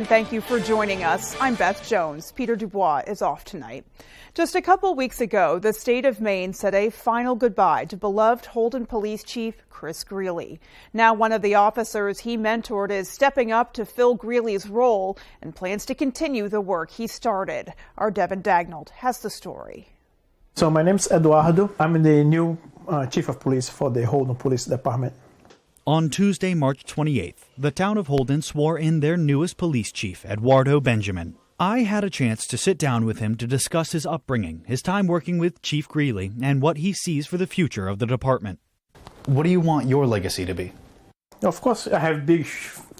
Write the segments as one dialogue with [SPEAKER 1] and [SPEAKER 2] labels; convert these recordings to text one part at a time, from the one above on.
[SPEAKER 1] Thank you for joining us. I'm Beth Jones. Peter Dubois is off tonight. Just a couple weeks ago, the state of Maine said a final goodbye to beloved Holden Police Chief Chris Greeley. Now one of the officers he mentored is stepping up to fill Greeley's role and plans to continue the work he started. Our Devin Dagnall has the story.
[SPEAKER 2] So my name's Eduardo. I'm the new chief of police for the Holden Police Department.
[SPEAKER 3] On Tuesday, March 28th, the town of Holden swore in their newest police chief, Eduardo Benjamin. I had a chance to sit down with him to discuss his upbringing, his time working with Chief Greeley, and what he sees for the future of the department. What do you want your legacy to be?
[SPEAKER 2] Of course, I have big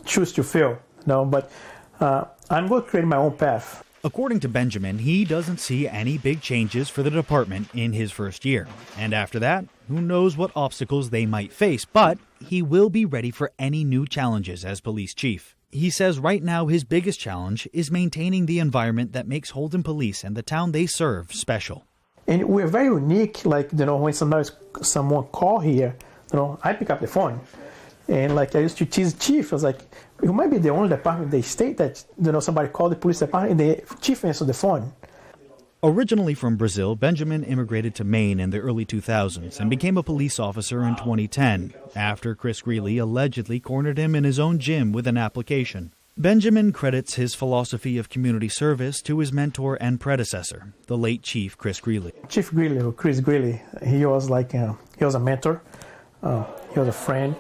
[SPEAKER 2] shoes to fill, but I'm going to create my own path.
[SPEAKER 3] According to Benjamin, he doesn't see any big changes for the department in his first year. And after that, who knows what obstacles they might face, but he will be ready for any new challenges as police chief. He says right now his biggest challenge is maintaining the environment that makes Holden Police and the town they serve special.
[SPEAKER 2] And we're very unique, when someone call here, I pick up the phone. And I used to tease chief, I was like, you might be the only department in the state that, somebody called the police department and the chief answered the phone.
[SPEAKER 3] Originally from Brazil, Benjamin immigrated to Maine in the early 2000s and became a police officer in 2010, after Chris Greeley allegedly cornered him in his own gym with an application. Benjamin credits his philosophy of community service to his mentor and predecessor, the late Chief Chris Greeley.
[SPEAKER 2] Chief Greeley, or Chris Greeley, he was he was a mentor, he was a friend,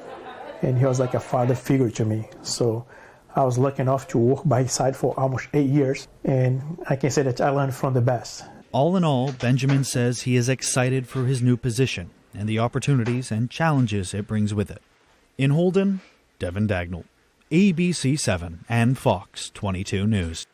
[SPEAKER 2] and he was like a father figure to me. So I was lucky enough to work by his side for almost 8 years, and I can say that I learned from the best.
[SPEAKER 3] All in all, Benjamin says he is excited for his new position and the opportunities and challenges it brings with it. In Holden, Devin Dagnall, ABC 7 and Fox 22 News.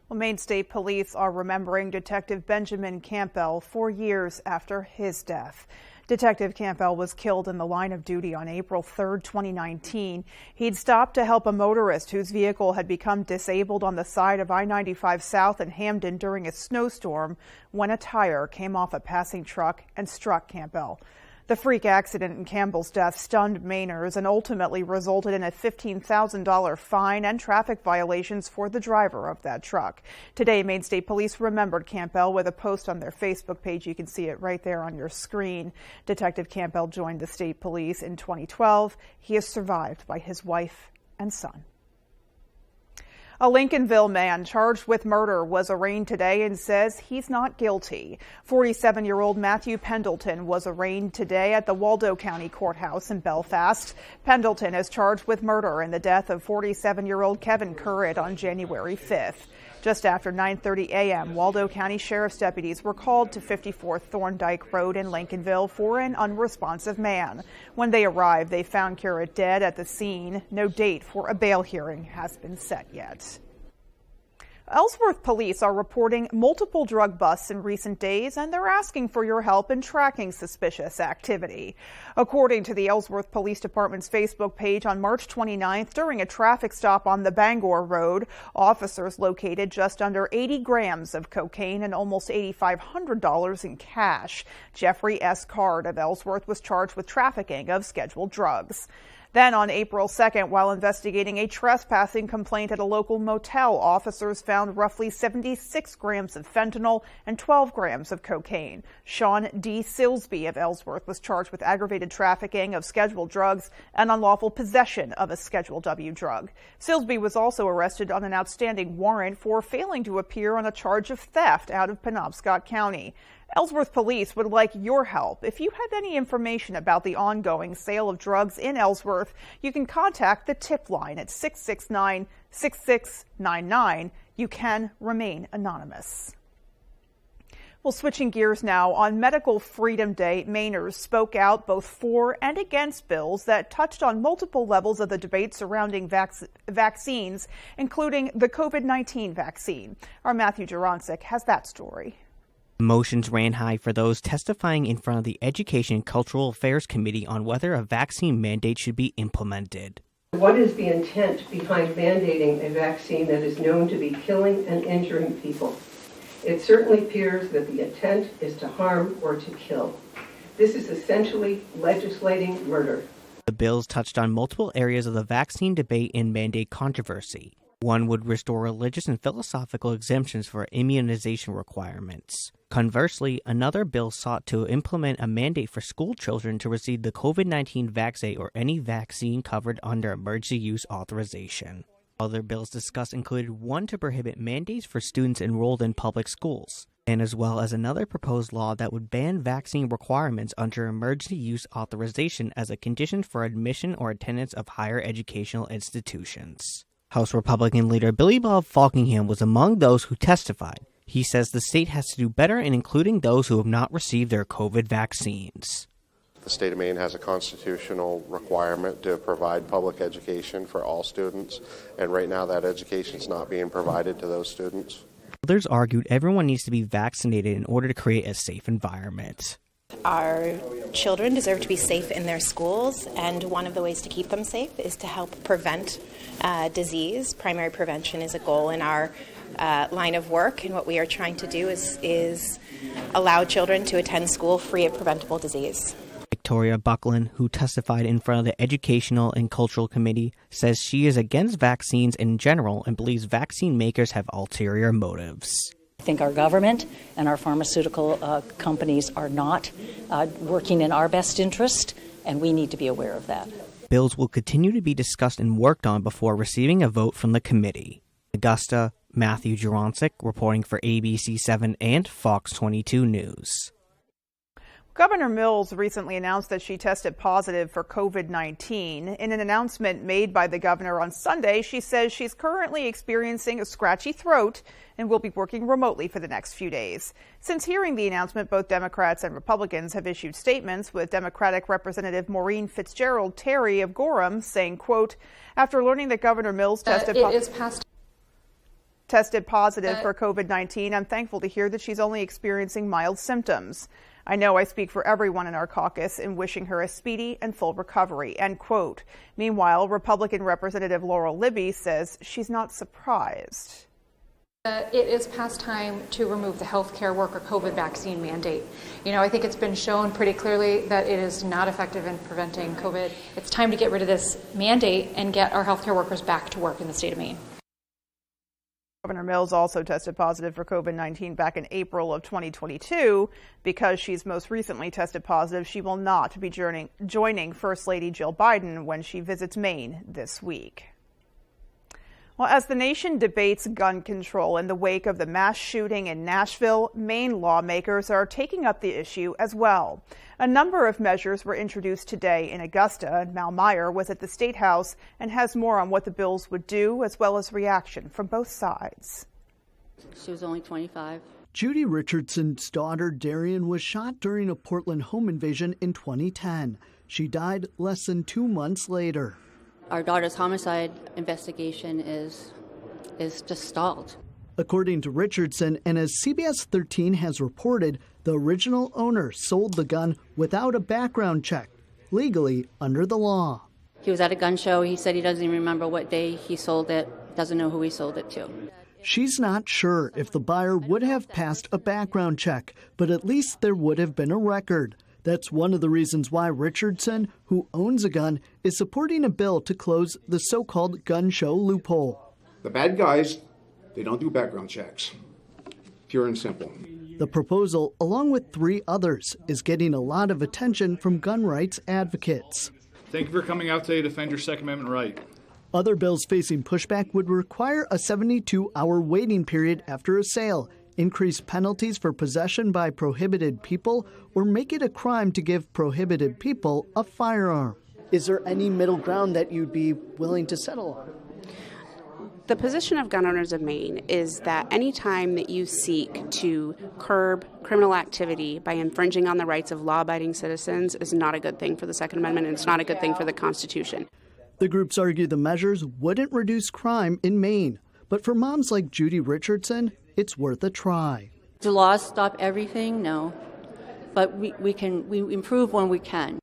[SPEAKER 1] Well, Maine State Police are remembering Detective Benjamin Campbell 4 years after his death. Detective Campbell was killed in the line of duty on April 3, 2019. He'd stopped to help a motorist whose vehicle had become disabled on the side of I-95 South in Hamden during a snowstorm when a tire came off a passing truck and struck Campbell. The freak accident in Campbell's death stunned Mainers and ultimately resulted in a $15,000 fine and traffic violations for the driver of that truck. Today, Maine State Police remembered Campbell with a post on their Facebook page. You can see it right there on your screen. Detective Campbell joined the state police in 2012. He is survived by his wife and son. A Lincolnville man charged with murder was arraigned today and says he's not guilty. 47-year-old Matthew Pendleton was arraigned today at the Waldo County Courthouse in Belfast. Pendleton is charged with murder in the death of 47-year-old Kevin Currid on January 5th. Just after 9:30 a.m., Waldo County Sheriff's deputies were called to 54 Thorndike Road in Lincolnville for an unresponsive man. When they arrived, they found Currid dead at the scene. No date for a bail hearing has been set yet. Ellsworth police are reporting multiple drug busts in recent days, and they're asking for your help in tracking suspicious activity. According to the Ellsworth Police Department's Facebook page, on March 29th, during a traffic stop on the Bangor Road, officers located just under 80 grams of cocaine and almost $8,500 in cash. Jeffrey S. Card of Ellsworth was charged with trafficking of scheduled drugs. Then on April 2nd, while investigating a trespassing complaint at a local motel, officers found roughly 76 grams of fentanyl and 12 grams of cocaine. Sean D. Silsby of Ellsworth was charged with aggravated trafficking of scheduled drugs and unlawful possession of a Schedule W drug. Silsby was also arrested on an outstanding warrant for failing to appear on a charge of theft out of Penobscot County. Ellsworth Police would like your help. If you have any information about the ongoing sale of drugs in Ellsworth, you can contact the tip line at 669-6699. You can remain anonymous. Well, switching gears now, on Medical Freedom Day, Mainers spoke out both for and against bills that touched on multiple levels of the debate surrounding vaccines, including the COVID-19 vaccine. Our Matthew Jurancic has that story.
[SPEAKER 4] Motions ran high for those testifying in front of the Education and Cultural Affairs Committee on whether a vaccine mandate should be implemented.
[SPEAKER 5] What is the intent behind mandating a vaccine that is known to be killing and injuring people? It certainly appears that the intent is to harm or to kill. This is essentially legislating murder.
[SPEAKER 4] The bills touched on multiple areas of the vaccine debate and mandate controversy. One would restore religious and philosophical exemptions for immunization requirements. Conversely, another bill sought to implement a mandate for school children to receive the COVID-19 vaccine or any vaccine covered under emergency use authorization. Other bills discussed included one to prohibit mandates for students enrolled in public schools, and as well as another proposed law that would ban vaccine requirements under emergency use authorization as a condition for admission or attendance of higher educational institutions. House Republican leader Billy Bob Falkingham was among those who testified. He says the state has to do better in including those who have not received their COVID vaccines.
[SPEAKER 6] The state of Maine has a constitutional requirement to provide public education for all students, and right now that education is not being provided to those students.
[SPEAKER 4] Others argued everyone needs to be vaccinated in order to create a safe environment.
[SPEAKER 7] Our children deserve to be safe in their schools, and one of the ways to keep them safe is to help prevent disease. Primary prevention is a goal in our line of work, and what we are trying to do is allow children to attend school free of preventable disease.
[SPEAKER 4] Victoria Buckland, who testified in front of the Educational and Cultural Committee, says she is against vaccines in general and believes vaccine makers have ulterior motives.
[SPEAKER 8] I think our government and our pharmaceutical companies are not working in our best interest, and we need to be aware of that.
[SPEAKER 4] Bills will continue to be discussed and worked on before receiving a vote from the committee. Augusta, Matthew Juroncic, reporting for ABC7 and Fox 22 News.
[SPEAKER 1] Governor Mills recently announced that she tested positive for COVID-19. In an announcement made by the governor on Sunday, she says she's currently experiencing a scratchy throat and will be working remotely for the next few days. Since hearing the announcement, both Democrats and Republicans have issued statements, with Democratic Representative Maureen Fitzgerald Terry of Gorham saying, quote, after learning that Governor Mills tested positive for COVID-19, I'm thankful to hear that she's only experiencing mild symptoms. I know I speak for everyone in our caucus in wishing her a speedy and full recovery, end quote. Meanwhile, Republican Representative Laurel Libby says she's not surprised.
[SPEAKER 9] It is past time to remove the healthcare worker COVID vaccine mandate. I think it's been shown pretty clearly that it is not effective in preventing COVID. It's time to get rid of this mandate and get our healthcare workers back to work in the state of Maine.
[SPEAKER 1] Governor Mills also tested positive for COVID-19 back in April of 2022. Because she's most recently tested positive, she will not be joining First Lady Jill Biden when she visits Maine this week. Well, as the nation debates gun control in the wake of the mass shooting in Nashville, Maine lawmakers are taking up the issue as well. A number of measures were introduced today in Augusta. Mal Meyer was at the State House and has more on what the bills would do, as well as reaction from both sides.
[SPEAKER 10] She was only 25.
[SPEAKER 11] Judy Richardson's daughter, Darian, was shot during a Portland home invasion in 2010. She died less than 2 months later.
[SPEAKER 10] Our daughter's homicide investigation is just stalled.
[SPEAKER 11] According to Richardson, and as CBS 13 has reported, the original owner sold the gun without a background check, legally under the law.
[SPEAKER 10] He was at a gun show. He said he doesn't even remember what day he sold it, doesn't know who he sold it to.
[SPEAKER 11] She's not sure if the buyer would have passed a background check, but at least there would have been a record. That's one of the reasons why Richardson, who owns a gun, is supporting a bill to close the so-called gun show loophole.
[SPEAKER 12] The bad guys, they don't do background checks. Pure and simple.
[SPEAKER 11] The proposal, along with 3 others, is getting a lot of attention from gun rights advocates.
[SPEAKER 13] Thank you for coming out today to defend your Second Amendment right.
[SPEAKER 11] Other bills facing pushback would require a 72-hour waiting period after a sale, increase penalties for possession by prohibited people, or make it a crime to give prohibited people a firearm. Is there any middle ground that you'd be willing to settle on?
[SPEAKER 14] The position of Gun Owners of Maine is that any time that you seek to curb criminal activity by infringing on the rights of law-abiding citizens is not a good thing for the Second Amendment, and it's not a good thing for the Constitution.
[SPEAKER 11] The groups argue the measures wouldn't reduce crime in Maine, but for moms like Judy Richardson, it's worth a try.
[SPEAKER 10] Do laws stop everything? No. But we improve when we can.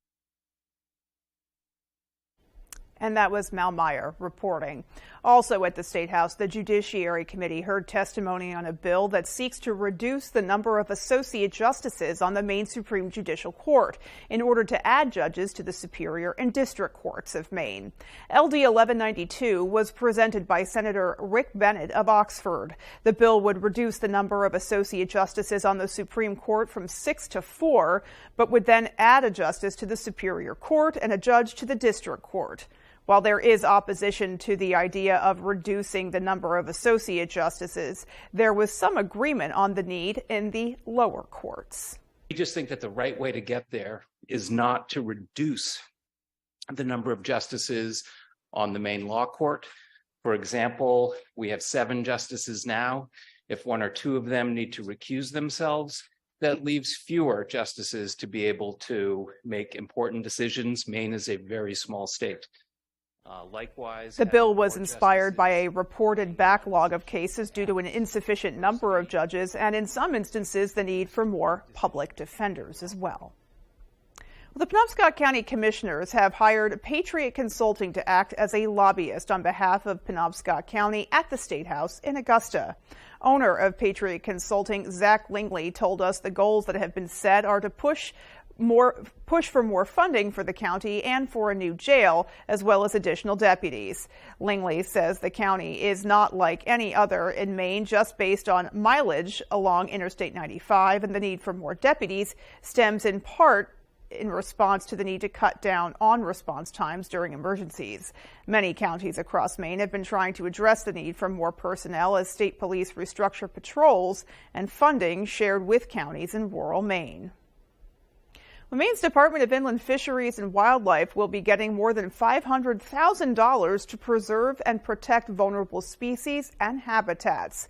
[SPEAKER 1] And that was Mal Meyer reporting. Also at the State House, the Judiciary Committee heard testimony on a bill that seeks to reduce the number of associate justices on the Maine Supreme Judicial Court in order to add judges to the Superior and District Courts of Maine. LD 1192 was presented by Senator Rick Bennett of Oxford. The bill would reduce the number of associate justices on the Supreme Court from 6 to 4, but would then add a justice to the Superior Court and a judge to the District Court. While there is opposition to the idea of reducing the number of associate justices, there was some agreement on the need in the lower courts.
[SPEAKER 15] We just think that the right way to get there is not to reduce the number of justices on the Maine Law Court. For example, we have 7 justices now. If 1 or 2 of them need to recuse themselves, that leaves fewer justices to be able to make important decisions. Maine is a very small state. Likewise,
[SPEAKER 1] the bill was inspired by a reported backlog of cases due to an insufficient number of judges and, in some instances, the need for more public defenders as well. The Penobscot County Commissioners have hired Patriot Consulting to act as a lobbyist on behalf of Penobscot County at the State House in Augusta. Owner of Patriot Consulting, Zach Lingley, told us the goals that have been set are to push for more funding for the county and for a new jail, as well as additional deputies. Lingley says the county is not like any other in Maine, just based on mileage along Interstate 95, and the need for more deputies stems in part in response to the need to cut down on response times during emergencies. Many counties across Maine have been trying to address the need for more personnel as state police restructure patrols and funding shared with counties in rural Maine. Maine's Department of Inland Fisheries and Wildlife will be getting more than $500,000 to preserve and protect vulnerable species and habitats.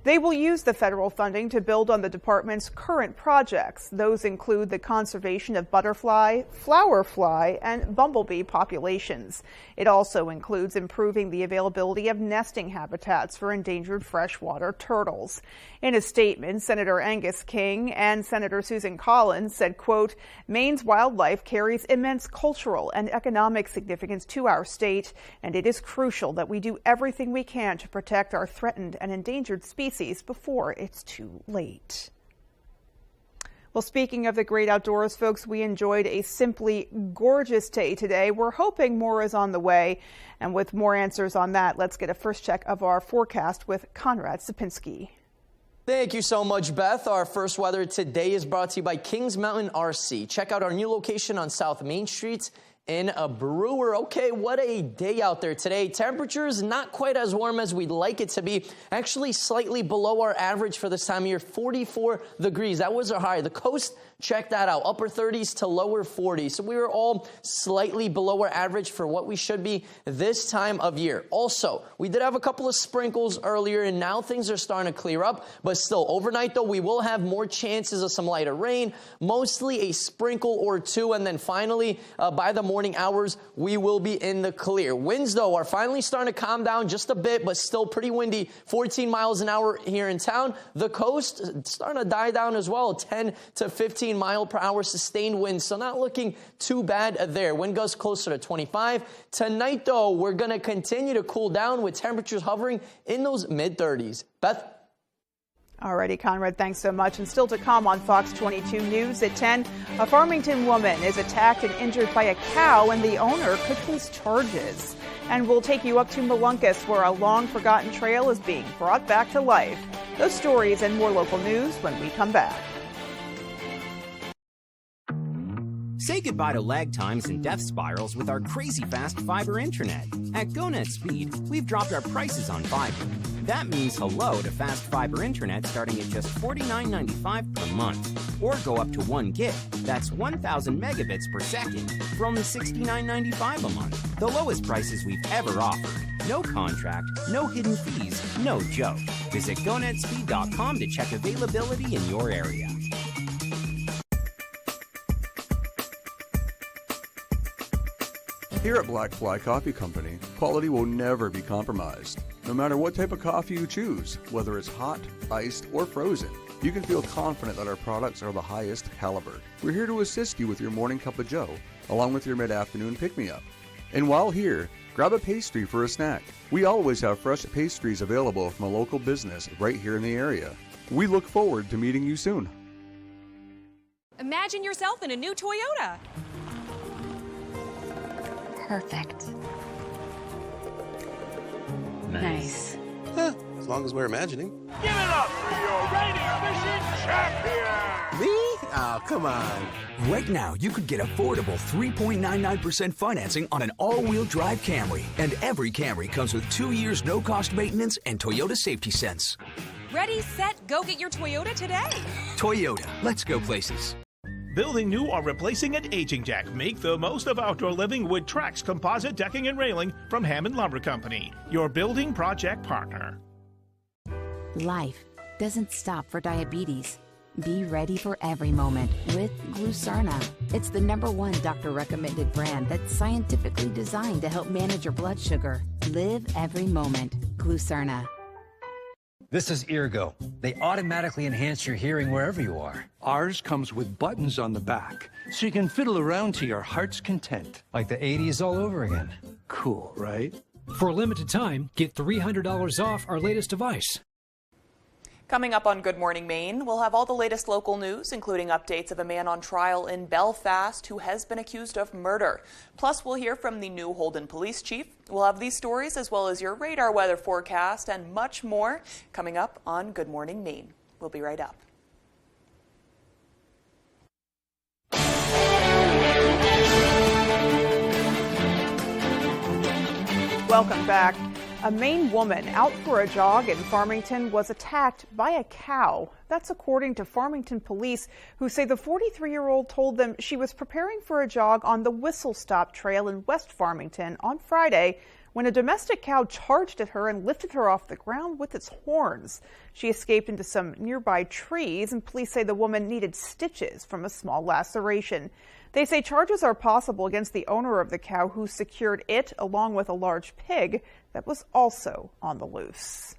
[SPEAKER 1] They will use the federal funding to build on the department's current projects. Those include the conservation of butterfly, flower fly, and bumblebee populations. It also includes improving the availability of nesting habitats for endangered freshwater turtles. In a statement, Senator Angus King and Senator Susan Collins said, quote, Maine's wildlife carries immense cultural and economic significance to our state, and it is crucial that we do everything we can to protect our threatened and endangered species before it's too late. Well, speaking of the great outdoors, folks, we enjoyed a simply gorgeous day today. We're hoping more is on the way. And with more answers on that, let's get a first check of our forecast with Conrad Sapinski.
[SPEAKER 16] Thank you so much, Beth. Our first weather today is brought to you by Kings Mountain RC. Check out our new location on South Main Street in a Brewer. Okay, what a day out there today. Temperatures not quite as warm as we'd like it to be. Actually slightly below our average for this time of year, 44 degrees. That was our high. The coast, check that out, upper 30s to lower 40s. So we were all slightly below our average for what we should be this time of year. Also, we did have a couple of sprinkles earlier, and now things are starting to clear up. But still, overnight, though, we will have more chances of some lighter rain, mostly a sprinkle or two. And then finally, by the morning hours, we will be in the clear. Winds, though, are finally starting to calm down just a bit, but still pretty windy. 14 miles an hour here in town. The coast starting to die down as well. 10 to 15 mile per hour sustained winds, so not looking too bad there. Wind gusts closer to 25. Tonight, though, we're going to continue to cool down with temperatures hovering in those mid-30s. Beth?
[SPEAKER 1] Alrighty, Conrad, thanks so much. And still to come on Fox 22 News at 10, a Farmington woman is attacked and injured by a cow, and the owner could face charges. And we'll take you up to Molunkus, where a long-forgotten trail is being brought back to life. Those stories and more local news when we come back.
[SPEAKER 17] Say goodbye to lag times and death spirals with our crazy fast fiber internet. At GoNet Speed, we've dropped our prices on fiber. That means hello to fast fiber internet starting at just $49.95 per month. Or go up to 1 gig, that's 1,000 megabits per second, for only $69.95 a month. The lowest prices we've ever offered. No contract, no hidden fees, no joke. Visit GoNetspeed.com to check availability in your area.
[SPEAKER 18] Here at Black Fly Coffee Company, quality will never be compromised. No matter what type of coffee you choose, whether it's hot, iced, or frozen, you can feel confident that our products are the highest caliber. We're here to assist you with your morning cup of joe, along with your mid-afternoon pick-me-up. And while here, grab a pastry for a snack. We always have fresh pastries available from a local business right here in the area. We look forward to meeting you soon.
[SPEAKER 19] Imagine yourself in a new Toyota.
[SPEAKER 20] Perfect.
[SPEAKER 21] Nice.
[SPEAKER 22] As long as we're imagining.
[SPEAKER 23] Give it up for your radio mission champion!
[SPEAKER 22] Me? Oh, come on.
[SPEAKER 24] Right now, you could get affordable 3.99% financing on an all-wheel drive Camry. And every Camry comes with 2 years no-cost maintenance and Toyota Safety Sense.
[SPEAKER 19] Ready, set, go get your Toyota today.
[SPEAKER 24] Toyota, let's go places.
[SPEAKER 23] Building new or replacing an aging deck. Make the most of outdoor living with Trex composite decking and railing from Hammond Lumber Company, your building project partner.
[SPEAKER 20] Life doesn't stop for diabetes. Be ready for every moment with Glucerna. It's the #1 doctor-recommended brand that's scientifically designed to help manage your blood sugar. Live every moment. Glucerna.
[SPEAKER 25] This is Eargo. They automatically enhance your hearing wherever you are.
[SPEAKER 26] Ours comes with buttons on the back, so you can fiddle around to your heart's content.
[SPEAKER 25] Like the 80s all over again.
[SPEAKER 26] Cool, right?
[SPEAKER 27] For a limited time, get $300 off our latest device.
[SPEAKER 28] Coming up on Good Morning Maine, we'll have all the latest local news, including updates of a man on trial in Belfast who has been accused of murder. Plus, we'll hear from the new Holden police chief. We'll have these stories as well as your radar weather forecast and much more coming up on Good Morning Maine. We'll be right up.
[SPEAKER 1] Welcome back. A Maine woman out for a jog in Farmington was attacked by a cow. That's according to Farmington police, who say the 43-year-old told them she was preparing for a jog on the Whistle Stop Trail in West Farmington on Friday when a domestic cow charged at her and lifted her off the ground with its horns. She escaped into some nearby trees, and police say the woman needed stitches from a small laceration. They say charges are possible against the owner of the cow, who secured it along with a large pig that was also on the loose.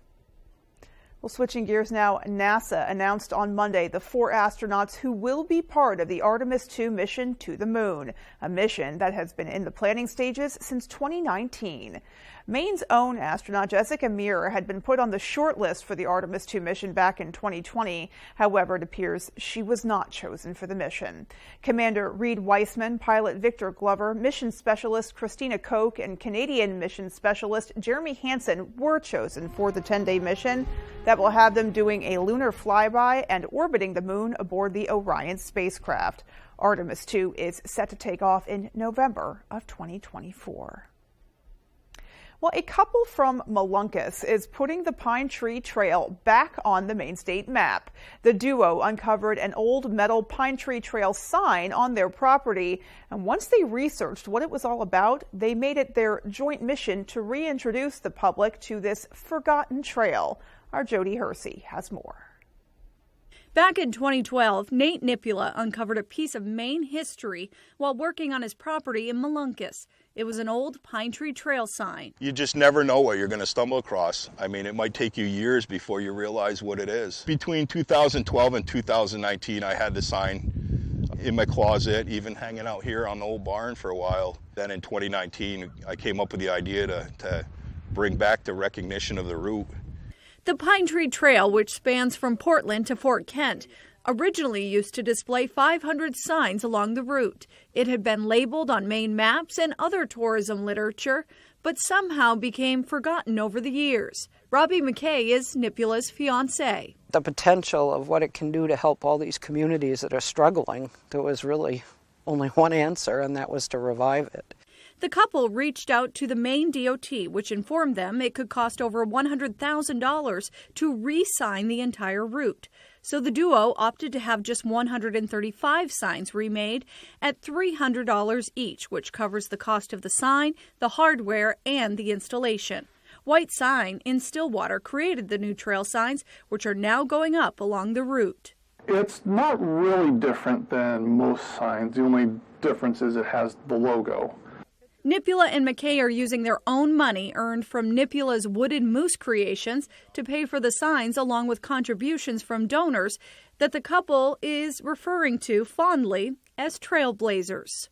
[SPEAKER 1] Well, switching gears now, NASA announced on Monday the 4 astronauts who will be part of the Artemis II mission to the moon, a mission that has been in the planning stages since 2019. Maine's own astronaut Jessica Meir had been put on the short list for the Artemis II mission back in 2020. However, it appears she was not chosen for the mission. Commander Reed Weissman, pilot Victor Glover, mission specialist Christina Koch, and Canadian mission specialist Jeremy Hansen were chosen for the 10-day mission that will have them doing a lunar flyby and orbiting the moon aboard the Orion spacecraft. Artemis II is set to take off in November of 2024. Well, a couple from Molunkus is putting the Pine Tree Trail back on the Maine state map. The duo uncovered an old metal Pine Tree Trail sign on their property, and once they researched what it was all about, they made it their joint mission to reintroduce the public to this forgotten trail. Our Jody Hersey has more.
[SPEAKER 29] Back in 2012, Nate Nipula uncovered a piece of Maine history while working on his property in Molunkus. It was an old Pine Tree Trail sign.
[SPEAKER 30] You just never know what you're going to stumble across. I mean, it might take you years before you realize what it is. Between 2012 and 2019, I had the sign in my closet, even hanging out here on the old barn for a while. Then in 2019, I came up with the idea to bring back the recognition of the route.
[SPEAKER 29] The Pine Tree Trail, which spans from Portland to Fort Kent, originally used to display 500 signs along the route. It had been labeled on Maine maps and other tourism literature, but somehow became forgotten over the years. Robbie McKay is Nipula's fiancé.
[SPEAKER 31] The potential of what it can do to help all these communities that are struggling, there was really only one answer, and that was to revive it.
[SPEAKER 29] The couple reached out to the Maine DOT, which informed them it could cost over $100,000 to re-sign the entire route. So the duo opted to have just 135 signs remade at $300 each, which covers the cost of the sign, the hardware, and the installation. White Sign in Stillwater created the new trail signs, which are now going up along the route.
[SPEAKER 32] It's not really different than most signs. The only difference is it has the logo.
[SPEAKER 29] Nipula and McKay are using their own money earned from Nipula's Wooded Moose creations to pay for the signs, along with contributions from donors that the couple is referring to fondly as trailblazers.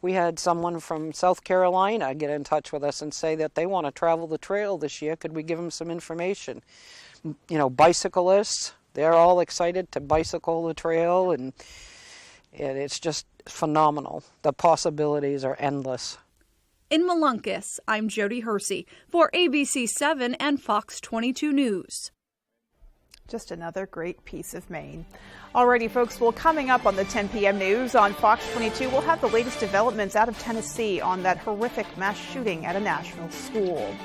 [SPEAKER 31] We had someone from South Carolina get in touch with us and say that they want to travel the trail this year. Could we give them some information? You know, bicyclists, they're all excited to bicycle the trail, and it's just phenomenal. The possibilities are endless.
[SPEAKER 29] In Molunkus, I'm Jody Hersey for ABC 7 and Fox 22 News.
[SPEAKER 1] Just another great piece of Maine. Alrighty, folks, well, coming up on the 10 p.m. news on Fox 22, we'll have the latest developments out of Tennessee on that horrific mass shooting at a Nashville school.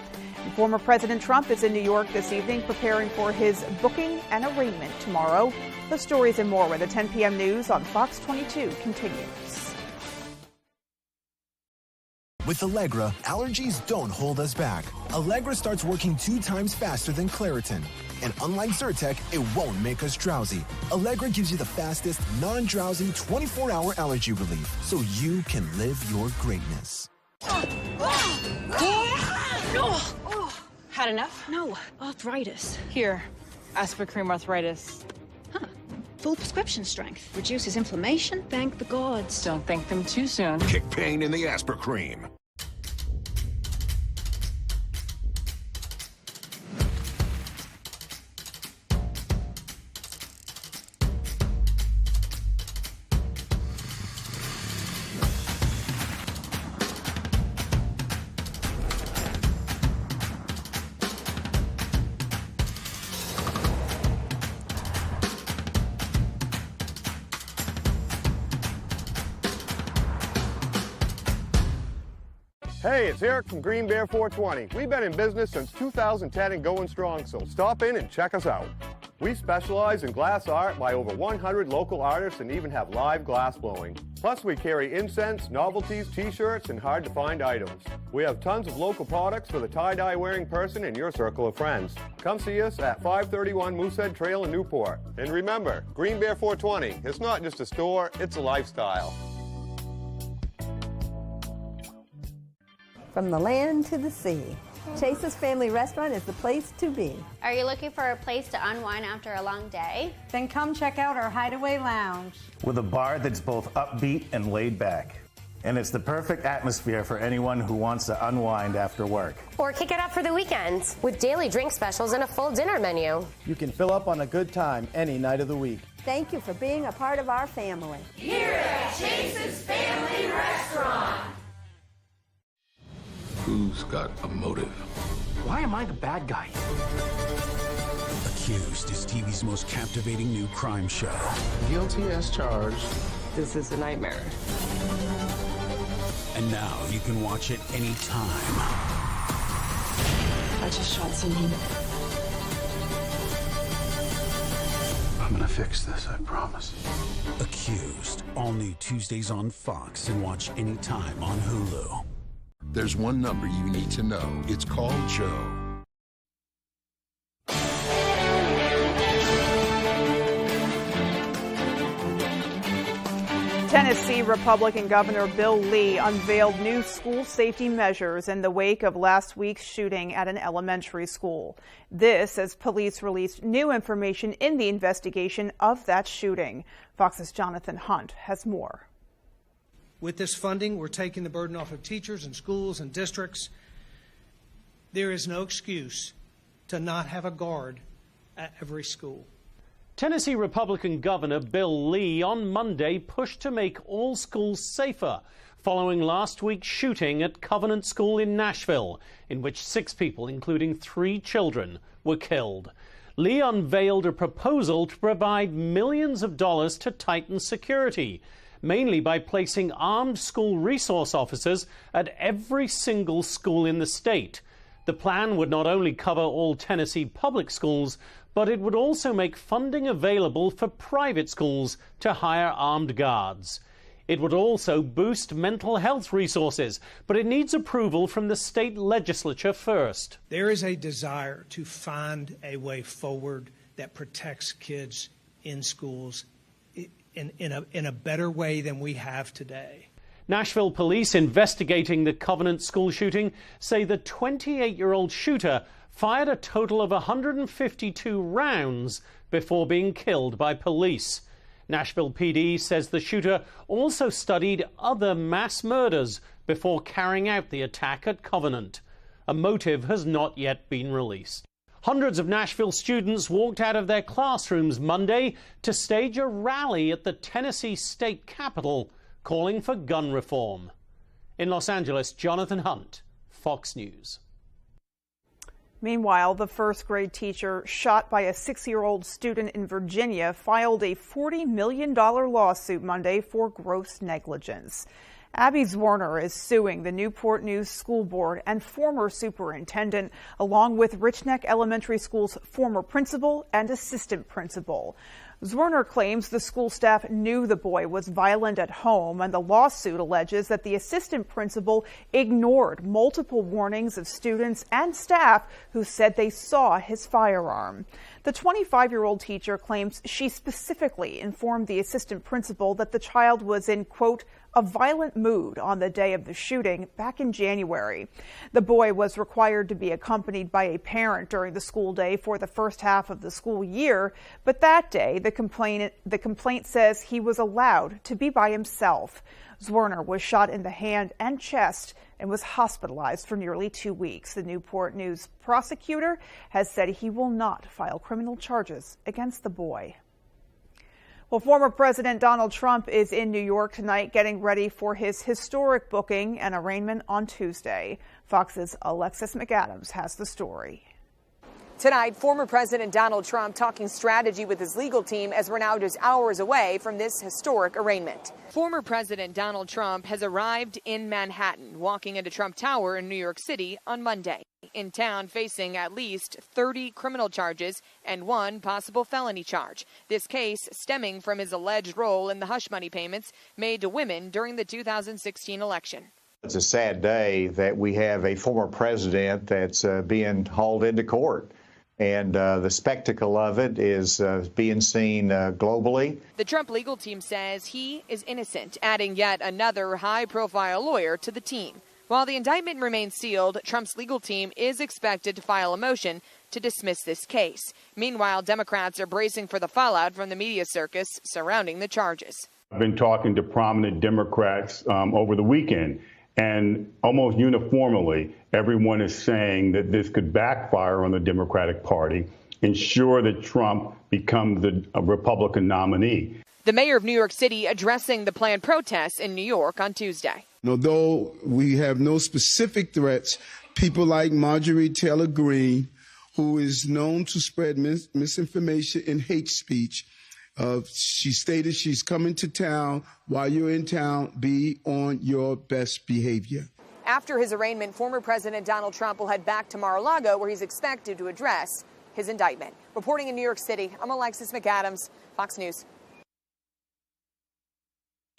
[SPEAKER 1] And former President Trump is in New York this evening preparing for his booking and arraignment tomorrow. The stories and more with the 10 p.m. news on Fox 22 continues.
[SPEAKER 2] With Allegra, allergies don't hold us back. Allegra starts working 2 times faster than Claritin. And unlike Zyrtec, it won't make us drowsy. Allegra gives you the fastest, non-drowsy 24-hour allergy relief so you can live your greatness.
[SPEAKER 3] Had enough? No. Arthritis. Here. Aspirin arthritis. Huh. Full prescription strength. Reduces inflammation. Thank the gods. Don't thank them too soon.
[SPEAKER 24] Kick pain in the Aspirin.
[SPEAKER 4] Hey, it's Eric from Green Bear 420. We've been in business since 2010 and going strong, so stop in and check us out. We specialize in glass art by over 100 local artists and even have live glass blowing. Plus, we carry incense, novelties, t-shirts, and hard-to-find items. We have tons of local products for the tie-dye wearing person in your circle of friends. Come see us at 531 Moosehead Trail in Newport. And remember, Green Bear 420, it's not just a store, it's a lifestyle.
[SPEAKER 5] From the land to the sea, Chase's Family Restaurant is the place to be.
[SPEAKER 6] Are you looking for a place to unwind after a long day?
[SPEAKER 5] Then come check out our Hideaway Lounge.
[SPEAKER 7] With a bar that's both upbeat and laid back. And it's the perfect atmosphere for anyone who wants to unwind after work.
[SPEAKER 6] Or kick it up for the weekends with daily drink specials and a full dinner menu.
[SPEAKER 8] You can fill up on a good time any night of the week.
[SPEAKER 5] Thank you for being a part of our family.
[SPEAKER 9] Here at Chase's Family Restaurant.
[SPEAKER 24] Who's got a motive?
[SPEAKER 26] Why am I the bad guy?
[SPEAKER 24] Accused is TV's most captivating new crime show.
[SPEAKER 8] Guilty as charged.
[SPEAKER 6] This is a nightmare.
[SPEAKER 24] And now you can watch it anytime.
[SPEAKER 6] I just shot someone.
[SPEAKER 24] I'm gonna fix this, I promise. Accused, all new Tuesdays on Fox, and watch anytime on Hulu.
[SPEAKER 11] There's one number you need to know. It's called Joe.
[SPEAKER 1] Tennessee Republican Governor Bill Lee unveiled new school safety measures in the wake of last week's shooting at an elementary school. This as police released new information in the investigation of that shooting. Fox's Jonathan Hunt has more.
[SPEAKER 12] With this funding, we're taking the burden off of teachers and schools and districts. There is no excuse to not have a guard at every school.
[SPEAKER 13] Tennessee Republican Governor Bill Lee on Monday pushed to make all schools safer following last week's shooting at Covenant School in Nashville, in which 6 people, including 3 children, were killed. Lee unveiled a proposal to provide millions of dollars to tighten security, mainly by placing armed school resource officers at every single school in the state. The plan would not only cover all Tennessee public schools, but it would also make funding available for private schools to hire armed guards. It would also boost mental health resources, but it needs approval from the state legislature first.
[SPEAKER 12] There is a desire to find a way forward that protects kids in schools in a better way than we have today.
[SPEAKER 13] Nashville police investigating the Covenant school shooting say the 28-year-old shooter fired a total of 152 rounds before being killed by police. Nashville PD says the shooter also studied other mass murders before carrying out the attack at Covenant. A motive has not yet been released. Hundreds of Nashville students walked out of their classrooms Monday to stage a rally at the Tennessee state capitol calling for gun reform. In Los Angeles, Jonathan Hunt, Fox News.
[SPEAKER 1] Meanwhile, the first grade teacher shot by a 6-year-old student in Virginia filed a $40 million lawsuit Monday for gross negligence. Abby Zwerner is suing the Newport News School Board and former superintendent, along with Rich Neck Elementary School's former principal and assistant principal. Zwerner claims the school staff knew the boy was violent at home, and the lawsuit alleges that the assistant principal ignored multiple warnings of students and staff who said they saw his firearm. The 25-year-old teacher claims she specifically informed the assistant principal that the child was in, quote, a violent mood on the day of the shooting back in January. The boy was required to be accompanied by a parent during the school day for the first half of the school year, but that day the complaint says he was allowed to be by himself. Zwerner was shot in the hand and chest and was hospitalized for nearly 2 weeks. The Newport News prosecutor has said he will not file criminal charges against the boy. Well, former President Donald Trump is in New York tonight getting ready for his historic booking and arraignment on Tuesday. Fox's Alexis McAdams has the story.
[SPEAKER 10] Tonight, former President Donald Trump talking strategy with his legal team as we're now just hours away from this historic arraignment. Former President Donald Trump has arrived in Manhattan, walking into Trump Tower in New York City on Monday. In town facing at least 30 criminal charges and 1 possible felony charge. This case stemming from his alleged role in the hush money payments made to women during the 2016 election.
[SPEAKER 14] It's a sad day that we have a former president that's being hauled into court. And the spectacle of it is being seen globally.
[SPEAKER 10] The Trump legal team says he is innocent, adding yet another high-profile lawyer to the team. While the indictment remains sealed, Trump's legal team is expected to file a motion to dismiss this case. Meanwhile, Democrats are bracing for the fallout from the media circus surrounding the charges.
[SPEAKER 15] I've been talking to prominent Democrats over the weekend, and almost uniformly, everyone is saying that this could backfire on the Democratic Party, ensure that Trump becomes a Republican nominee.
[SPEAKER 10] The mayor of New York City addressing the planned protests in New York on Tuesday.
[SPEAKER 16] Although we have no specific threats, people like Marjorie Taylor Greene, who is known to spread misinformation and hate speech, she stated she's coming to town. While you're in town, be on your best behavior.
[SPEAKER 10] After his arraignment, former President Donald Trump will head back to Mar-a-Lago, where he's expected to address his indictment. Reporting in New York City, I'm Alexis McAdams, Fox News.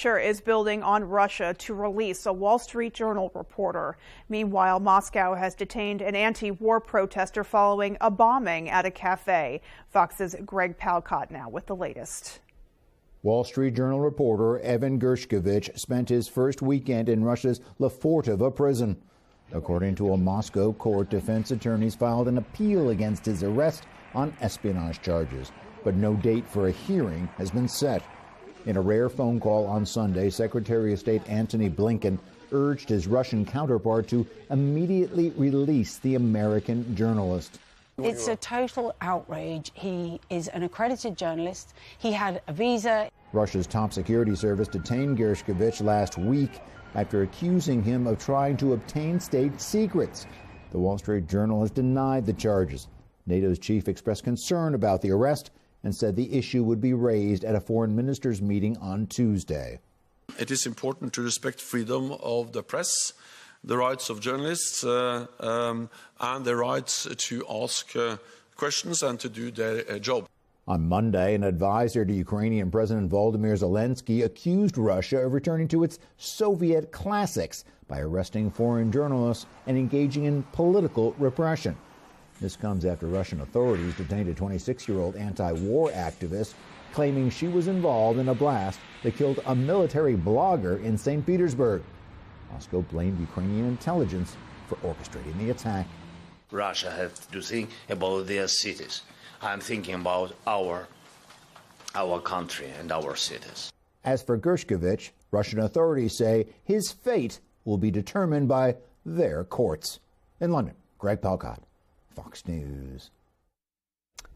[SPEAKER 1] Is building on Russia to release a Wall Street Journal reporter. Meanwhile, Moscow has detained an anti-war protester following a bombing at a cafe. Fox's Greg Palcott now with the latest.
[SPEAKER 17] Wall Street Journal reporter Evan Gershkovich spent his first weekend in Russia's Lefortovo prison. According to a Moscow court, defense attorneys filed an appeal against his arrest on espionage charges, but no date for a hearing has been set. In a rare phone call on Sunday, Secretary of State Antony Blinken urged his Russian counterpart to immediately release the American journalist.
[SPEAKER 18] It's a total outrage. He is an accredited journalist. He had a visa.
[SPEAKER 17] Russia's top security service detained Gershkovich last week after accusing him of trying to obtain state secrets. The Wall Street Journal has denied the charges. NATO's chief expressed concern about the arrest and said the issue would be raised at a foreign ministers meeting on Tuesday.
[SPEAKER 19] It is important to respect freedom of the press, the rights of journalists, and the rights to ask questions and to do their job.
[SPEAKER 17] On Monday, an advisor to Ukrainian President Volodymyr Zelensky accused Russia of returning to its Soviet classics by arresting foreign journalists and engaging in political repression. This comes after Russian authorities detained a 26-year-old anti-war activist claiming she was involved in a blast that killed a military blogger in St. Petersburg. Moscow blamed Ukrainian intelligence for orchestrating the attack.
[SPEAKER 20] Russia has to think about their cities. I'm thinking about our
[SPEAKER 2] our country and our cities.
[SPEAKER 17] As for Gershkovich, Russian authorities say his fate will be determined by their courts. In London, Greg Palcott, Fox News.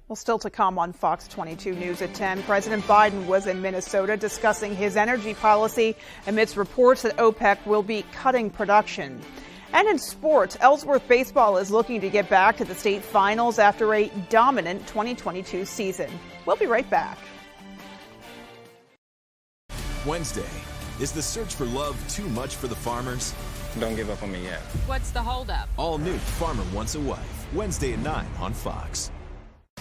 [SPEAKER 1] Well, still to come on Fox 22 News at 10, President Biden was in Minnesota discussing his energy policy amidst reports that OPEC will be cutting production. And in sports, Ellsworth Baseball is looking to get back to the state finals after a dominant 2022 season. We'll be right back.
[SPEAKER 20] Wednesday. Is the search for love too much for the farmers?
[SPEAKER 21] Don't give up on me yet.
[SPEAKER 22] What's the holdup?
[SPEAKER 20] All new Farmer Wants a Wife. Wednesday at 9 on Fox.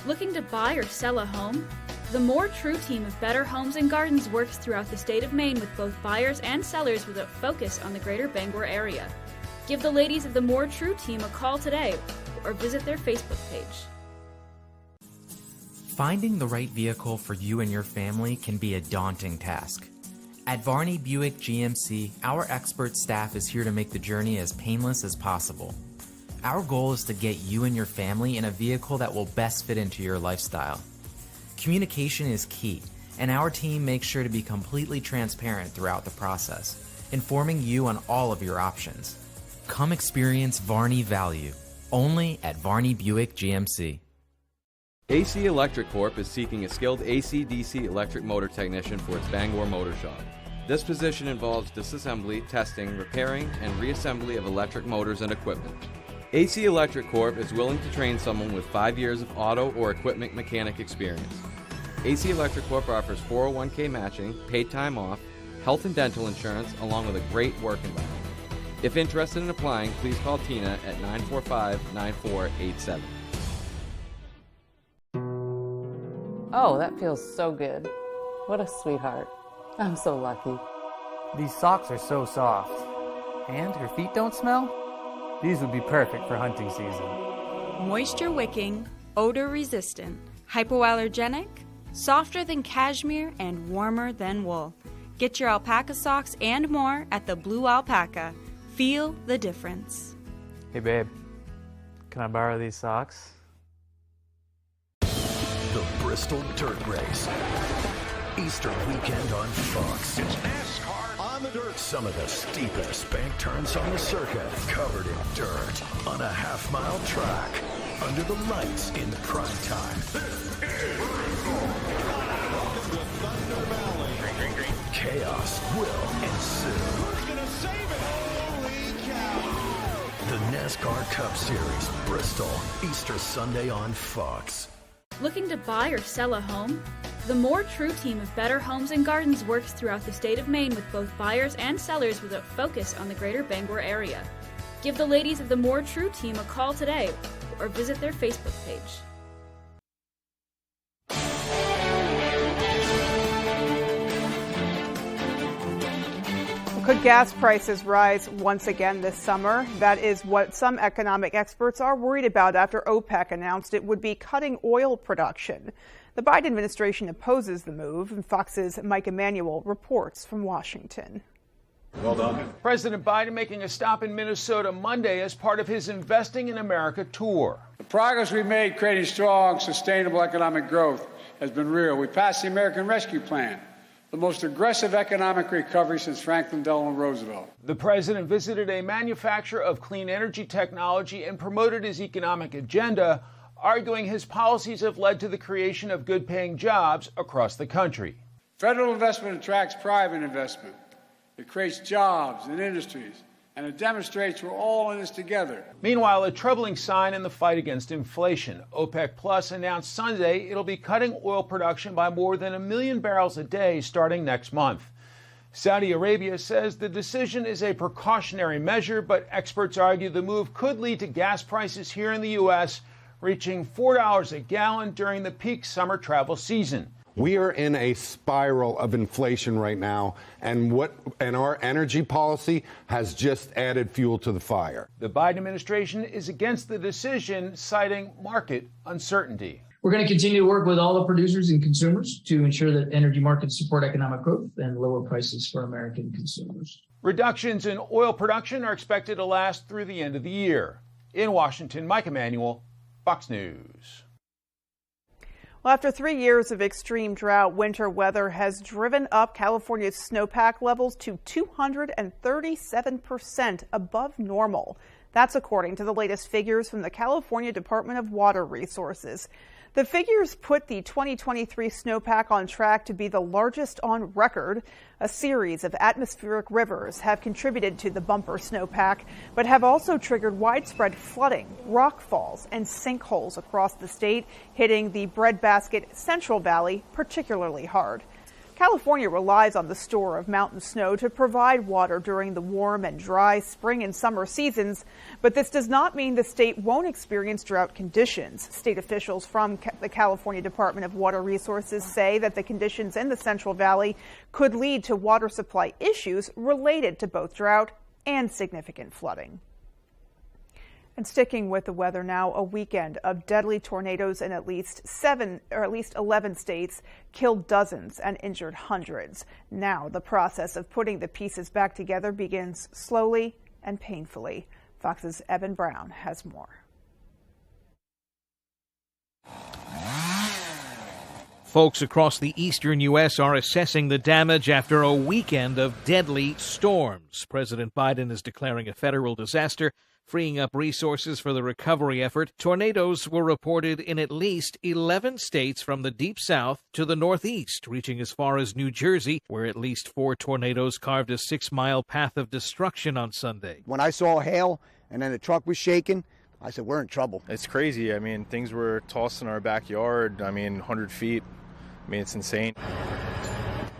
[SPEAKER 23] Looking to buy or sell a home? The More True team of Better Homes and Gardens works throughout the state of Maine with both buyers and sellers with a focus on the greater Bangor area. Give the ladies of the More True team a call today or visit their Facebook page.
[SPEAKER 25] Finding the right vehicle for you and your family can be a daunting task. At Varney Buick GMC, our expert staff is here to make the journey as painless as possible. Our goal is to get you and your family in a vehicle that will best fit into your lifestyle. Communication is key, and our team makes sure to be completely transparent throughout the process, informing you on all of your options. Come experience Varney value, only at Varney Buick GMC.
[SPEAKER 27] AC Electric Corp is seeking a skilled AC/DC electric motor technician for its Bangor motor shop. This position involves disassembly, testing, repairing, and reassembly of electric motors and equipment. AC Electric Corp is willing to train someone with 5 years of auto or equipment mechanic experience. AC Electric Corp offers 401k matching, paid time off, health and dental insurance, along with a great work environment. If interested in applying, please call Tina at 945-9487.
[SPEAKER 28] Oh, that feels so good. What a sweetheart. I'm so lucky.
[SPEAKER 29] These socks are so soft. And her feet don't smell? These would be perfect for hunting season.
[SPEAKER 23] Moisture wicking, odor resistant, hypoallergenic, softer than cashmere, and warmer than wool. Get your alpaca socks and more at the Blue Alpaca. Feel the difference.
[SPEAKER 29] Hey babe, can I borrow these socks?
[SPEAKER 20] The Bristol Dirt Race. Easter weekend on Fox. It's NASCAR on the dirt. Some of the steepest bank turns on the circuit. Covered in dirt. On a half-mile track. Under the lights in prime time. Thunder Valley. Green. Chaos will ensue. Who's gonna save it? Holy cow. The NASCAR Cup Series, Bristol. Easter Sunday on Fox.
[SPEAKER 23] Looking to buy or sell a home? The More True team of Better Homes and Gardens works throughout the state of Maine with both buyers and sellers with a focus on the greater Bangor area. Give the ladies of the More True team a call today or visit their Facebook page.
[SPEAKER 1] Could gas prices rise once again this summer? That is what some economic experts are worried about after OPEC announced it would be cutting oil production. The Biden administration opposes the move, and Fox's Mike Emanuel reports from Washington.
[SPEAKER 30] Well done. President Biden making a stop in Minnesota Monday as part of his Investing in America tour.
[SPEAKER 31] The progress we've made creating strong, sustainable economic growth has been real. We passed the American Rescue Plan, the most aggressive economic recovery since Franklin Delano Roosevelt.
[SPEAKER 30] The president visited a manufacturer of clean energy technology and promoted his economic agenda, arguing his policies have led to the creation of good-paying jobs across the country.
[SPEAKER 31] Federal investment attracts private investment. It creates jobs and industries, and it demonstrates we're all in this together.
[SPEAKER 30] Meanwhile, a troubling sign in the fight against inflation. OPEC Plus announced Sunday it'll be cutting oil production by more than 1 million barrels a day starting next month. Saudi Arabia says the decision is a precautionary measure, but experts argue the move could lead to gas prices here in the U.S. reaching $4 a gallon during the peak summer travel season.
[SPEAKER 32] We are in a spiral of inflation right now, and our energy policy has just added fuel to the fire.
[SPEAKER 30] The Biden administration is against the decision, citing market uncertainty.
[SPEAKER 33] We're going to continue to work with all the producers and consumers to ensure that energy markets support economic growth and lower prices for American consumers.
[SPEAKER 30] Reductions in oil production are expected to last through the end of the year. In Washington, Mike Emanuel, Fox News.
[SPEAKER 1] Well, after 3 years of extreme drought, winter weather has driven up California's snowpack levels to 237% above normal. That's according to the latest figures from the California Department of Water Resources. The figures put the 2023 snowpack on track to be the largest on record. A series of atmospheric rivers have contributed to the bumper snowpack, but have also triggered widespread flooding, rock falls, and sinkholes across the state, hitting the breadbasket Central Valley particularly hard. California relies on the store of mountain snow to provide water during the warm and dry spring and summer seasons, but this does not mean the state won't experience drought conditions. State officials from the California Department of Water Resources say that the conditions in the Central Valley could lead to water supply issues related to both drought and significant flooding. And sticking with the weather now, a weekend of deadly tornadoes in at least 11 states killed dozens and injured hundreds. Now the process of putting the pieces back together begins slowly and painfully. Fox's Evan Brown has more.
[SPEAKER 3] Folks across the eastern U.S. are assessing the damage after a weekend of deadly storms. President Biden is declaring a federal disaster, freeing up resources for the recovery effort. Tornadoes were reported in at least 11 states from the deep south to the northeast, reaching as far as New Jersey, where at least 4 tornadoes carved a 6-mile path of destruction on Sunday.
[SPEAKER 4] When I saw hail and then the truck was shaking, I said, we're in trouble.
[SPEAKER 5] It's crazy. I mean, things were tossed in our backyard. 100 feet. It's insane.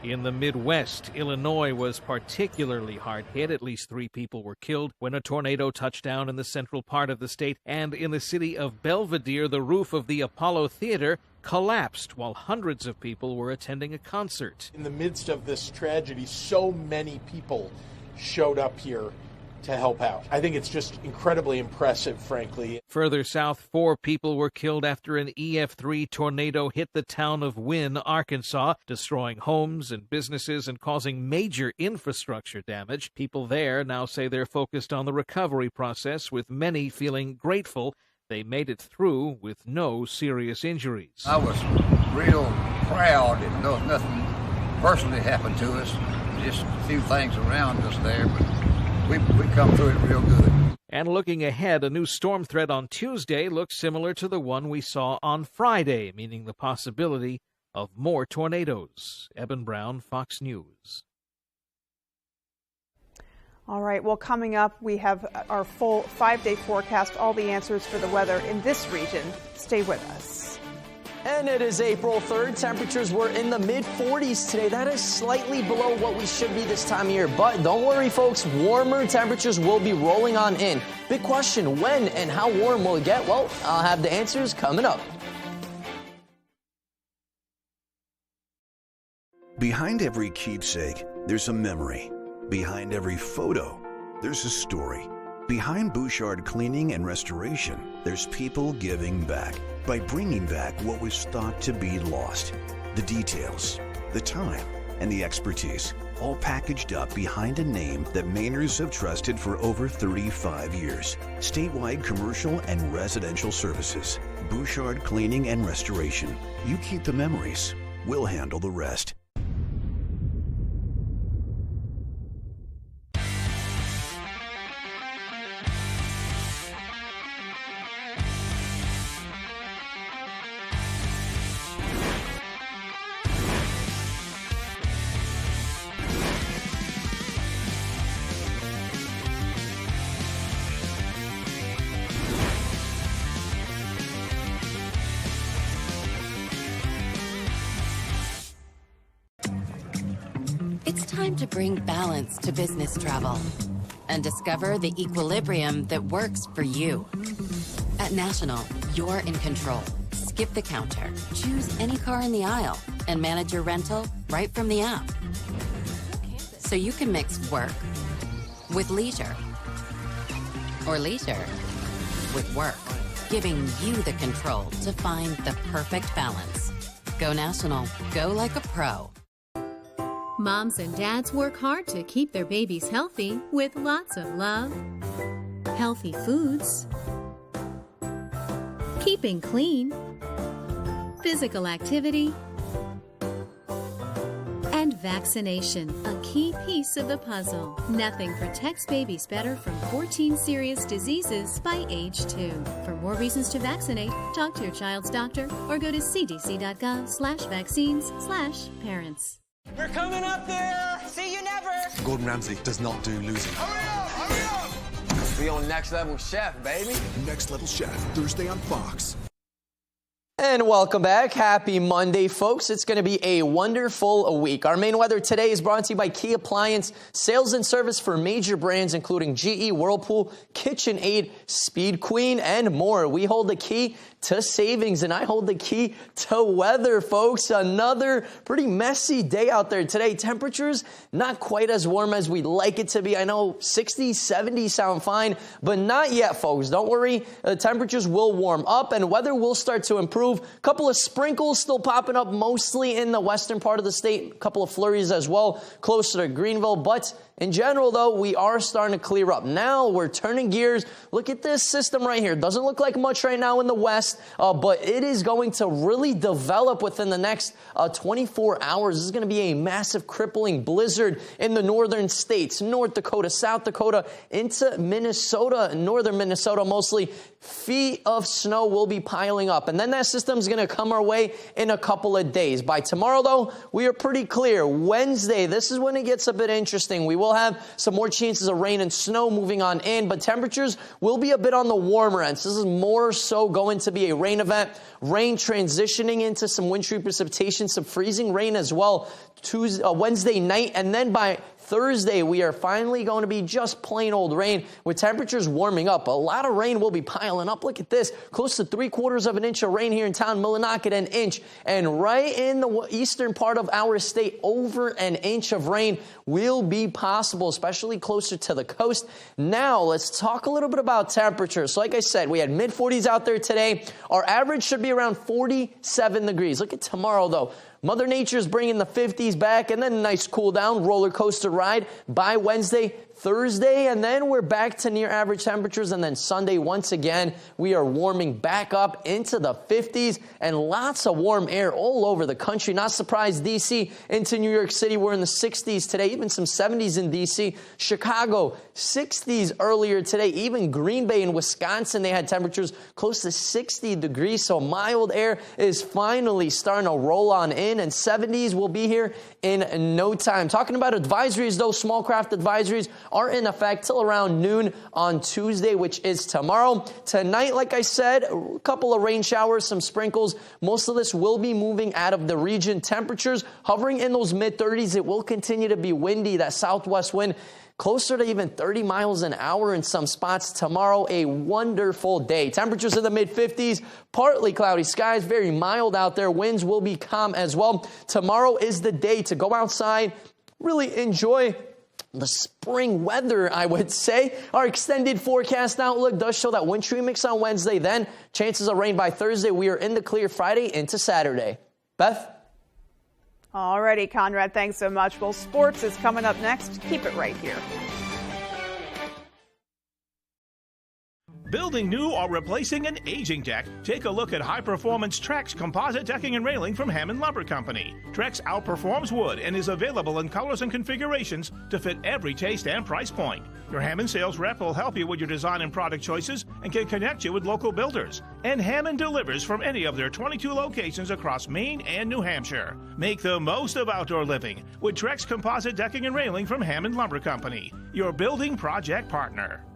[SPEAKER 3] In the Midwest, Illinois was particularly hard hit. At least 3 people were killed when a tornado touched down in the central part of the state. And in the city of Belvedere, the roof of the Apollo Theater collapsed while hundreds of people were attending a concert.
[SPEAKER 6] In the midst of this tragedy, so many people showed up here to help out. I think it's just incredibly impressive, frankly.
[SPEAKER 3] Further south, 4 people were killed after an EF3 tornado hit the town of Wynne, Arkansas, destroying homes and businesses and causing major infrastructure damage. People there now say they're focused on the recovery process, with many feeling grateful they made it through with no serious injuries.
[SPEAKER 7] I was real proud that nothing personally happened to us, just a few things around us there, but we come through it real good.
[SPEAKER 3] And looking ahead, a new storm threat on Tuesday looks similar to the one we saw on Friday, meaning the possibility of more tornadoes. Eben Brown, Fox News.
[SPEAKER 1] All right, well, coming up, we have our full 5-day forecast, all the answers for the weather in this region. Stay with us.
[SPEAKER 8] And it is April 3rd. Temperatures were in the mid-40s today. That is slightly below what we should be this time of year. But don't worry, folks. Warmer temperatures will be rolling on in. Big question, when and how warm will it get? Well, I'll have the answers coming up.
[SPEAKER 9] Behind every keepsake, there's a memory. Behind every photo, there's a story. Behind Bouchard Cleaning and Restoration, there's people giving back by bringing back what was thought to be lost. The details, the time, and the expertise, all packaged up behind a name that Mainers have trusted for over 35 years. Statewide commercial and residential services. Bouchard Cleaning and Restoration. You keep the memories. We'll handle the rest.
[SPEAKER 11] It's time to bring balance to business travel and discover the equilibrium that works for you. At National, you're in control. Skip the counter, choose any car in the aisle, and manage your rental right from the app. So you can mix work with leisure, or leisure with work, giving you the control to find the perfect balance. Go National. Go like a pro.
[SPEAKER 12] Moms and dads work hard to keep their babies healthy with lots of love, healthy foods, keeping clean. physical activity, and vaccination, a key piece of the puzzle. Nothing protects babies better from 14 serious diseases by age 2. For more reasons to vaccinate, talk to your child's doctor or go to cdc.gov/vaccines/parents.
[SPEAKER 2] We're coming up there. See you never.
[SPEAKER 10] Gordon Ramsay does not do losing.
[SPEAKER 2] Hurry up, hurry up. We on Next Level Chef, baby.
[SPEAKER 20] Next Level Chef, Thursday on Fox.
[SPEAKER 8] And welcome back. Happy Monday, folks. It's going to be a wonderful week. Our main weather today is brought to you by Key Appliance, sales and service for major brands including GE, Whirlpool, KitchenAid, Speed Queen, and more. We hold the key to savings, and I hold the key to weather, folks. Another pretty messy day out there today. Temperatures not quite as warm as we'd like it to be. I know 60s, 70s sound fine, but not yet, folks. Don't worry. The temperatures will warm up, and weather will start to improve. A couple of sprinkles still popping up mostly in the western part of the state. A couple of flurries as well closer to Greenville, but in general, though, we are starting to clear up. Now we're turning gears. Look at this system right here. Doesn't look like much right now in the west, but it is going to really develop within the next 24 hours. This is going to be a massive crippling blizzard in the northern states, North Dakota, South Dakota, into Minnesota, northern Minnesota mostly. Feet of snow will be piling up, and then that system is going to come our way in a couple of days. By tomorrow, though, we are pretty clear. Wednesday, this is when it gets a bit interesting. We will have some more chances of rain and snow moving on in, but temperatures will be a bit on the warmer end. So this is more so going to be a rain event. Rain transitioning into some wintry precipitation, some freezing rain as well Wednesday night, and then by Thursday, we are finally going to be just plain old rain with temperatures warming up. A lot of rain will be piling up. Look at this. Close to 3/4 of an inch of rain here in town, Millinocket an inch. And right in the eastern part of our state, over an inch of rain will be possible, especially closer to the coast. Now, let's talk a little bit about temperatures. So like I said, we had mid-40s out there today. Our average should be around 47 degrees. Look at tomorrow, though. Mother Nature's bringing the 50s back, and then a nice cool down roller coaster ride by Wednesday, Thursday, and then we're back to near average temperatures. And then Sunday, once again, we are warming back up into the 50s and lots of warm air all over the country. Not surprised, D.C. into New York City, we're in the 60s today, even some 70s in D.C. Chicago, 60s earlier today. Even Green Bay in Wisconsin, they had temperatures close to 60 degrees. So mild air is finally starting to roll on in, and 70s will be here in no time. Talking about advisories, though, small craft advisories are in effect till around noon on Tuesday, which is tomorrow. Tonight, like I said, a couple of rain showers, some sprinkles. Most of this will be moving out of the region. Temperatures hovering in those mid-30s. It will continue to be windy, that southwest wind closer to even 30 miles an hour in some spots. Tomorrow, a wonderful day. Temperatures in the mid-50s, partly cloudy skies, very mild out there. Winds will be calm as well. Tomorrow is the day to go outside, really enjoy the spring weather, I would say. Our extended forecast outlook does show that wintry mix on Wednesday. Then chances of rain by Thursday. We are in the clear Friday into Saturday. Beth?
[SPEAKER 1] Alrighty, Conrad, thanks so much. Well, sports is coming up next. Keep it right here.
[SPEAKER 13] Building new or replacing an aging deck? Take a look at high-performance Trex composite decking and railing from Hammond Lumber Company. Trex outperforms wood and is available in colors and configurations to fit every taste and price point. Your Hammond sales rep will help you with your design and product choices and can connect you with local builders. And Hammond delivers from any of their 22 locations across Maine and New Hampshire. Make the most of outdoor living with Trex composite decking and railing from Hammond Lumber Company, your building project partner.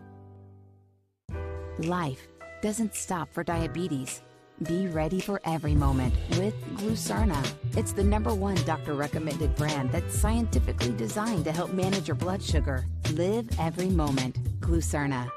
[SPEAKER 14] Life doesn't stop for diabetes. Be ready for every moment with Glucerna. It's the #1 doctor-recommended brand that's scientifically designed to help manage your blood sugar. Live every moment. Glucerna.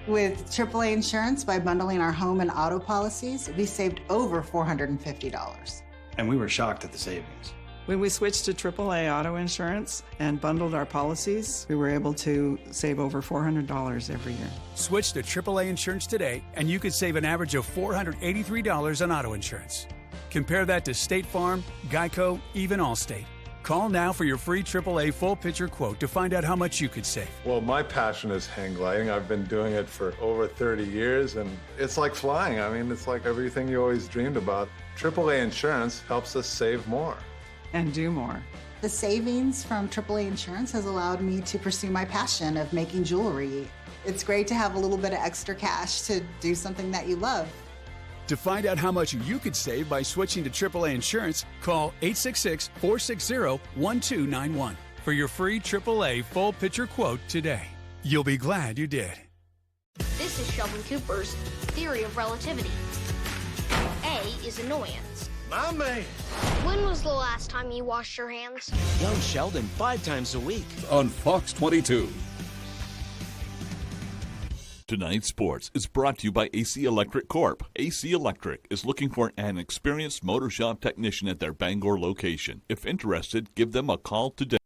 [SPEAKER 15] With AAA Insurance, by bundling our home and auto policies, we saved over $450.
[SPEAKER 16] And we were shocked at the savings.
[SPEAKER 17] When we switched to AAA auto insurance and bundled our policies, we were able to save over $400 every year.
[SPEAKER 18] Switch to AAA insurance today, and you could save an average of $483 on auto insurance. Compare that to State Farm, Geico, even Allstate. Call now for your free AAA full picture quote to find out how much you could save.
[SPEAKER 19] Well, my passion is hang gliding. I've been doing it for over 30 years, and it's like flying. I mean, it's like everything you always dreamed about. AAA insurance helps us save more.
[SPEAKER 17] And do more.
[SPEAKER 15] The savings from AAA insurance has allowed me to pursue my passion of making jewelry. It's great to have a little bit of extra cash to do something that you love.
[SPEAKER 18] To find out how much you could save by switching to AAA insurance, call 866-460-1291 for your free AAA full picture quote today. You'll be glad you did.
[SPEAKER 21] This is Sheldon Cooper's theory of relativity. A is annoyance.
[SPEAKER 22] My man.
[SPEAKER 21] When was the last time you washed your hands?
[SPEAKER 22] Young Sheldon 5 times a week.
[SPEAKER 23] On Fox 22. Tonight's sports is brought to you by AC Electric Corp. AC Electric is looking for an experienced motor shop technician at their Bangor location. If interested, give them a call today.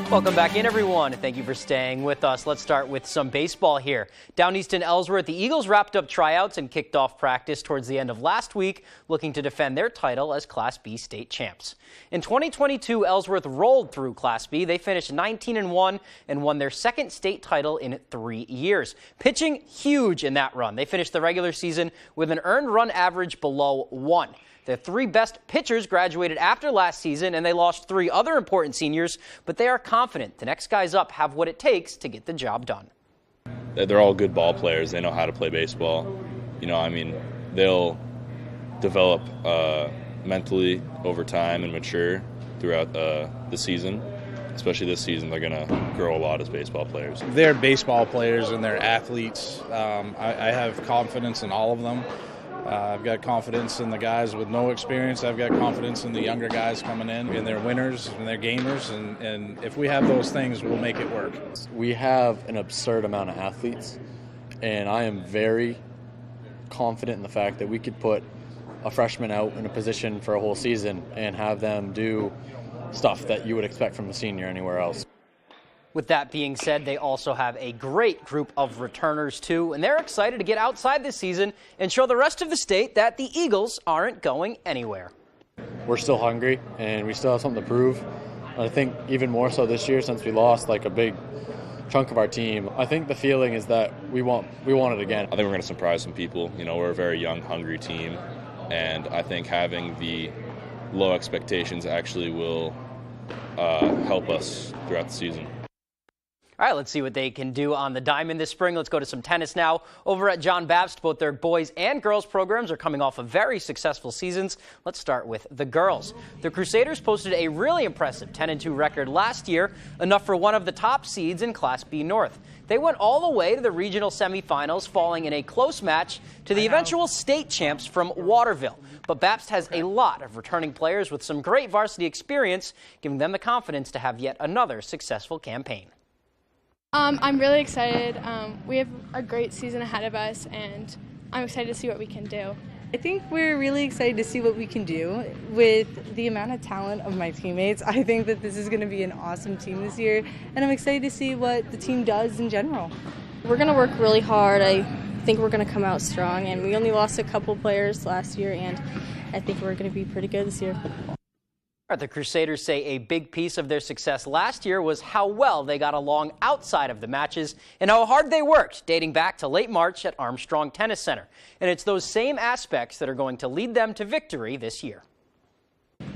[SPEAKER 24] Welcome back in, everyone. Thank you for staying with us. Let's start with some baseball here. Down east in Ellsworth, the Eagles wrapped up tryouts and kicked off practice towards the end of last week, looking to defend their title as Class B state champs. In 2022, Ellsworth rolled through Class B. They finished 19-1 and won their second state title in 3 years. Pitching huge in that run. They finished the regular season with an earned run average below 1. Their 3 best pitchers graduated after last season, and they lost 3 other important seniors, but they are confident the next guys up have what it takes to get the job done.
[SPEAKER 25] They're all good ball players. They know how to play baseball. They'll develop mentally over time and mature throughout the season. Especially this season, they're going to grow a lot as baseball players.
[SPEAKER 26] They're baseball players and they're athletes. I have confidence in all of them. I've got confidence in the guys with no experience. I've got confidence in the younger guys coming in, and they're winners and they're gamers. And if we have those things, we'll make it work.
[SPEAKER 27] We have an absurd amount of athletes, and I am very confident in the fact that we could put a freshman out in a position for a whole season and have them do stuff that you would expect from a senior anywhere else.
[SPEAKER 24] With that being said, they also have a great group of returners, too, and they're excited to get outside this season and show the rest of the state that the Eagles aren't going anywhere.
[SPEAKER 27] We're still hungry, and we still have something to prove. I think even more so this year since we lost like a big chunk of our team. I think the feeling is that we want it again.
[SPEAKER 25] I think we're going to surprise some people. We're a very young, hungry team, and I think having the low expectations actually will help us throughout the season.
[SPEAKER 24] All right, let's see what they can do on the diamond this spring. Let's go to some tennis now. Over at John Baptist, both their boys and girls programs are coming off of very successful seasons. Let's start with the girls. The Crusaders posted a really impressive 10-2 record last year, enough for one of the top seeds in Class B North. They went all the way to the regional semifinals, falling in a close match to the eventual state champs from Waterville. But Baptist has a lot of returning players with some great varsity experience, giving them the confidence to have yet another successful campaign.
[SPEAKER 28] I'm really excited. We have a great season ahead of us, and I'm excited to see what we can do.
[SPEAKER 29] I think we're really excited to see what we can do with the amount of talent of my teammates. I think that this is going to be an awesome team this year, and I'm excited to see what the team does in general.
[SPEAKER 28] We're going to work really hard. I think we're going to come out strong, and we only lost a couple players last year, and I think we're going to be pretty good this year.
[SPEAKER 24] The Crusaders say a big piece of their success last year was how well they got along outside of the matches and how hard they worked, dating back to late March at Armstrong Tennis Center. And it's those same aspects that are going to lead them to victory this year.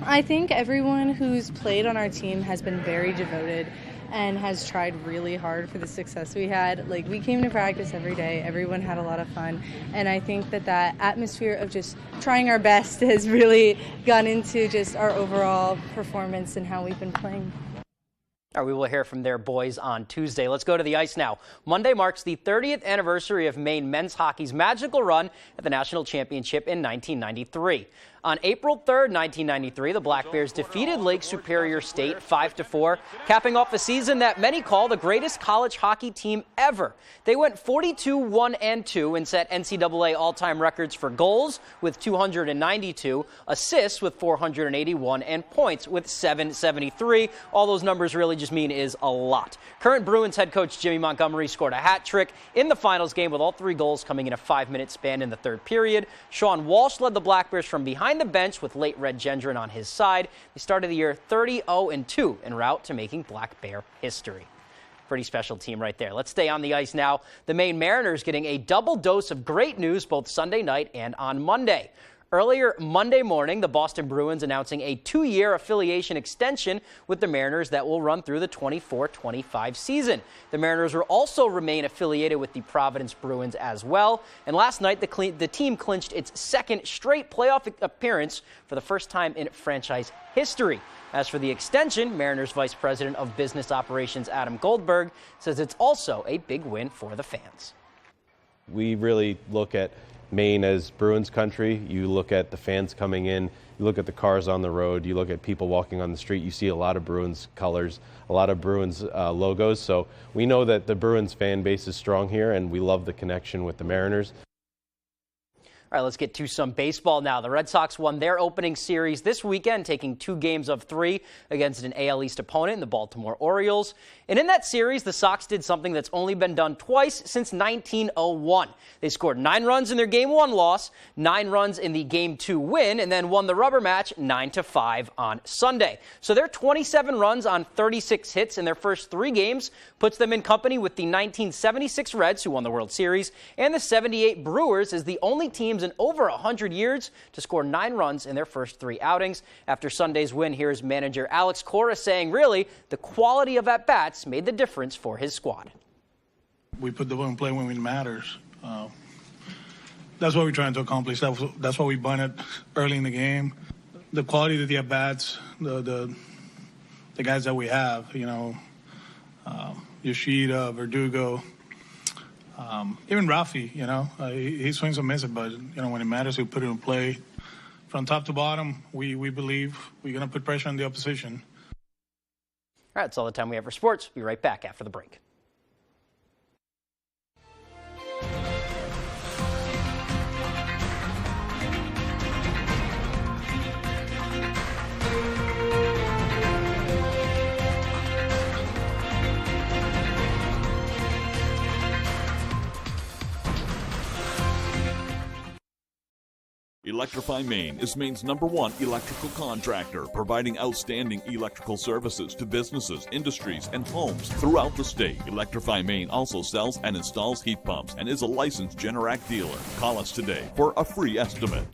[SPEAKER 29] I think everyone who's played on our team has been very devoted and has tried really hard for the success we had. Like, we came to practice every day. Everyone had a lot of fun. And I think that atmosphere of just trying our best has really gone into just our overall performance and how we've been playing.
[SPEAKER 24] All right, we will hear from their boys on Tuesday. Let's go to the ice now. Monday marks the 30th anniversary of Maine men's hockey's magical run at the national championship in 1993. On April 3rd, 1993, the Black Bears defeated Lake Superior State 5-4, capping off a season that many call the greatest college hockey team ever. They went 42-1-2 and set NCAA all-time records for goals with 292, assists with 481, and points with 773. All those numbers really just mean is a lot. Current Bruins head coach Jimmy Montgomery scored a hat trick in the finals game with all 3 goals coming in a 5-minute span in the third period. Sean Walsh led the Black Bears from behind the bench with late Red Gendron on his side. They started the year 30-2 en route to making Black Bear history. Pretty special team right there. Let's stay on the ice now. The Maine Mariners getting a double dose of great news both Sunday night and on Monday. Earlier Monday morning, the Boston Bruins announcing a 2-year affiliation extension with the Mariners that will run through the 24-25 season. The Mariners will also remain affiliated with the Providence Bruins as well. And last night, the team clinched its second straight playoff appearance for the first time in franchise history. As for the extension, Mariners Vice President of Business Operations Adam Goldberg says it's also a big win for the fans.
[SPEAKER 3] We really look at Maine as Bruins country. You look at the fans coming in, you look at the cars on the road, you look at people walking on the street, you see a lot of Bruins colors, a lot of Bruins logos. So we know that the Bruins fan base is strong here, and we love the connection with the Mariners.
[SPEAKER 24] All right, let's get to some baseball now. The Red Sox won their opening series this weekend, taking 2 games of 3 against an AL East opponent, the Baltimore Orioles. And in that series, the Sox did something that's only been done twice since 1901. They scored 9 runs in their Game 1 loss, 9 runs in the Game 2 win, and then won the rubber match 9-5 on Sunday. So their 27 runs on 36 hits in their first 3 games puts them in company with the 1976 Reds, who won the World Series, and the 78 Brewers as the only teams in over 100 years to score 9 runs in their first 3 outings. After Sunday's win, here's manager Alex Cora saying, really, the quality of at-bats made the difference for his squad.
[SPEAKER 4] We put the one play when it matters. That's what we're trying to accomplish. That's why we bunted early in the game. The quality of the at-bats, the guys that we have, Yoshida, Verdugo, even Rafi, he swings and misses, but, when it matters, we put it in play. From top to bottom, we believe we're going to put pressure on the opposition.
[SPEAKER 24] All right, that's all the time we have for sports. We'll be right back after the break.
[SPEAKER 23] Electrify Maine is Maine's #1 electrical contractor, providing outstanding electrical services to businesses, industries, and homes throughout the state. Electrify Maine also sells and installs heat pumps and is a licensed Generac dealer. Call us today for a free estimate.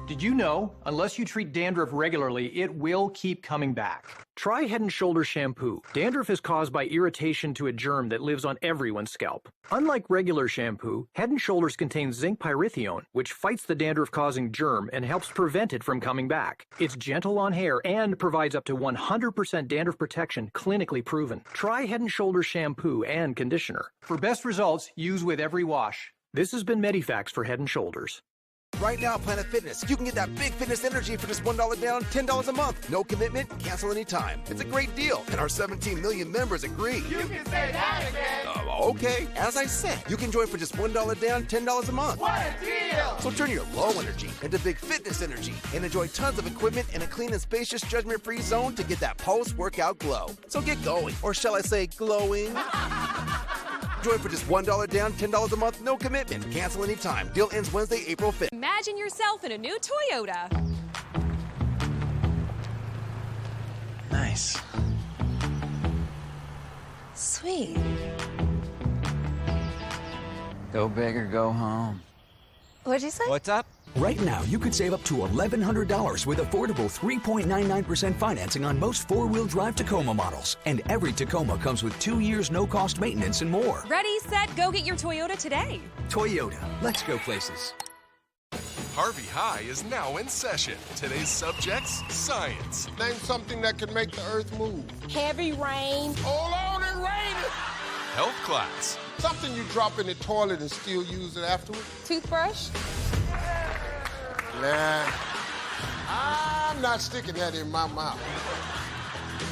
[SPEAKER 5] Did you know, unless you treat dandruff regularly, it will keep coming back? Try Head & Shoulders shampoo. Dandruff is caused by irritation to a germ that lives on everyone's scalp. Unlike regular shampoo, Head & Shoulders contains zinc pyrithione, which fights the dandruff-causing germ and helps prevent it from coming back. It's gentle on hair and provides up to 100% dandruff protection, clinically proven. Try Head & Shoulders shampoo and conditioner. For best results, use with every wash. This has been Medifax for Head & Shoulders.
[SPEAKER 6] Right now, Planet Fitness, you can get that big fitness energy for just $1 down, $10 a month. No commitment, cancel anytime. It's a great deal, and our 17 million members agree.
[SPEAKER 7] You can say that again.
[SPEAKER 6] Okay, as I said, you can join for just $1 down, $10 a month.
[SPEAKER 7] What a deal!
[SPEAKER 6] So turn your low energy into big fitness energy and enjoy tons of equipment in a clean and spacious, judgment-free zone to get that post-workout glow. So get going, or shall I say glowing? Join for just $1 down, $10 a month, no commitment. Cancel anytime. Deal ends Wednesday, April 5th.
[SPEAKER 9] Imagine yourself in a new Toyota.
[SPEAKER 10] Nice.
[SPEAKER 9] Sweet.
[SPEAKER 10] Go big or go home.
[SPEAKER 9] What'd you say?
[SPEAKER 10] What's up?
[SPEAKER 11] Right now, you could save up to $1,100 with affordable 3.99% financing on most four-wheel drive Tacoma models. And every Tacoma comes with 2 years no-cost maintenance and more.
[SPEAKER 9] Ready, set, go get your Toyota today.
[SPEAKER 11] Toyota, let's go places.
[SPEAKER 12] Harvey High is now in session. Today's subjects, science.
[SPEAKER 7] Name something that can make the earth move.
[SPEAKER 9] Heavy rain.
[SPEAKER 7] Hold on, it's raining.
[SPEAKER 12] Health class.
[SPEAKER 7] Something you drop in the toilet and still use it afterward.
[SPEAKER 9] Toothbrush.
[SPEAKER 7] Nah, I'm not sticking that in my mouth.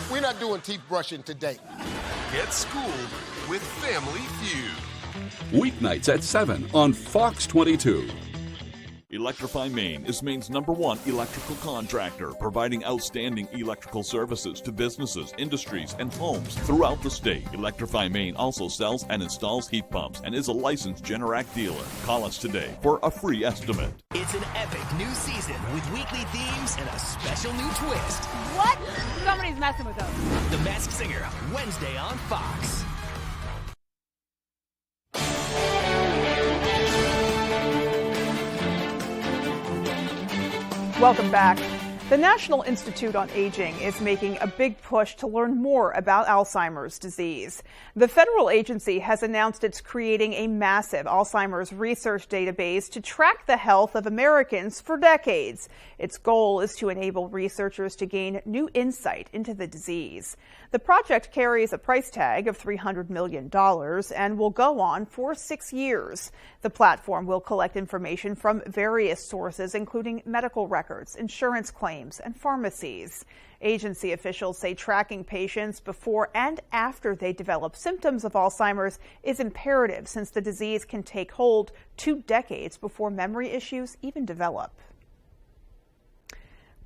[SPEAKER 7] We're not doing teeth brushing today.
[SPEAKER 12] Get schooled with Family Feud.
[SPEAKER 1] Weeknights at 7 on Fox 22.
[SPEAKER 23] Electrify Maine is Maine's #1 electrical contractor, providing outstanding electrical services to businesses, industries, and homes throughout the state. Electrify Maine also sells and installs heat pumps and is a licensed Generac dealer. Call us today for a free estimate.
[SPEAKER 2] It's an epic new season with weekly themes and a special new twist.
[SPEAKER 8] What? Somebody's messing with us.
[SPEAKER 2] The Masked Singer, Wednesday on Fox.
[SPEAKER 8] Welcome back. The National Institute on Aging is making a big push to learn more about Alzheimer's disease. The federal agency has announced it's creating a massive Alzheimer's research database to track the health of Americans for decades. Its goal is to enable researchers to gain new insight into the disease. The project carries a price tag of $300 million and will go on for 6 years. The platform will collect information from various sources, including medical records, insurance claims, and pharmacies. Agency officials say tracking patients before and after they develop symptoms of Alzheimer's is imperative, since the disease can take hold 2 decades before memory issues even develop.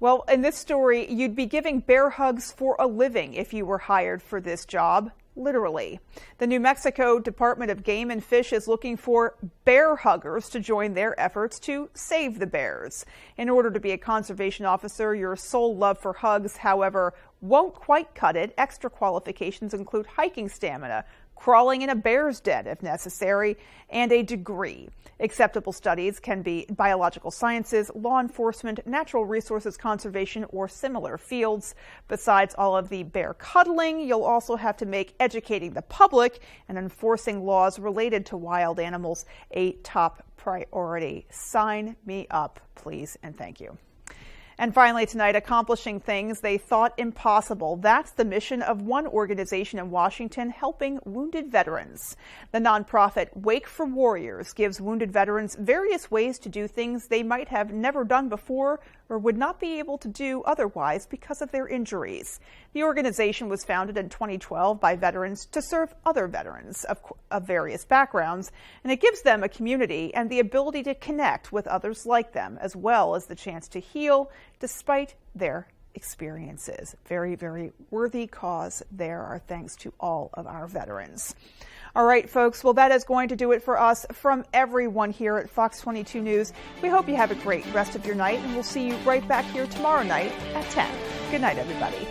[SPEAKER 8] Well, in this story, you'd be giving bear hugs for a living if you were hired for this job. Literally. The New Mexico Department of Game and Fish is looking for bear huggers to join their efforts to save the bears. In order to be a conservation officer, your sole love for hugs, however, won't quite cut it. Extra qualifications include hiking stamina, crawling in a bear's den if necessary, and a degree. Acceptable studies can be biological sciences, law enforcement, natural resources conservation, or similar fields. Besides all of the bear cuddling, you'll also have to make educating the public and enforcing laws related to wild animals a top priority. Sign me up, please, and thank you. And finally tonight, accomplishing things they thought impossible. That's the mission of one organization in Washington helping wounded veterans. The nonprofit Wake for Warriors gives wounded veterans various ways to do things they might have never done before or would not be able to do otherwise because of their injuries. The organization was founded in 2012 by veterans to serve other veterans of various backgrounds, and it gives them a community and the ability to connect with others like them, as well as the chance to heal despite their experiences. Very, very worthy cause there. Our thanks to all of our veterans. All right, folks. Well, that is going to do it for us from everyone here at Fox 22 News. We hope you have a great rest of your night, and we'll see you right back here tomorrow night at 10. Good night, everybody.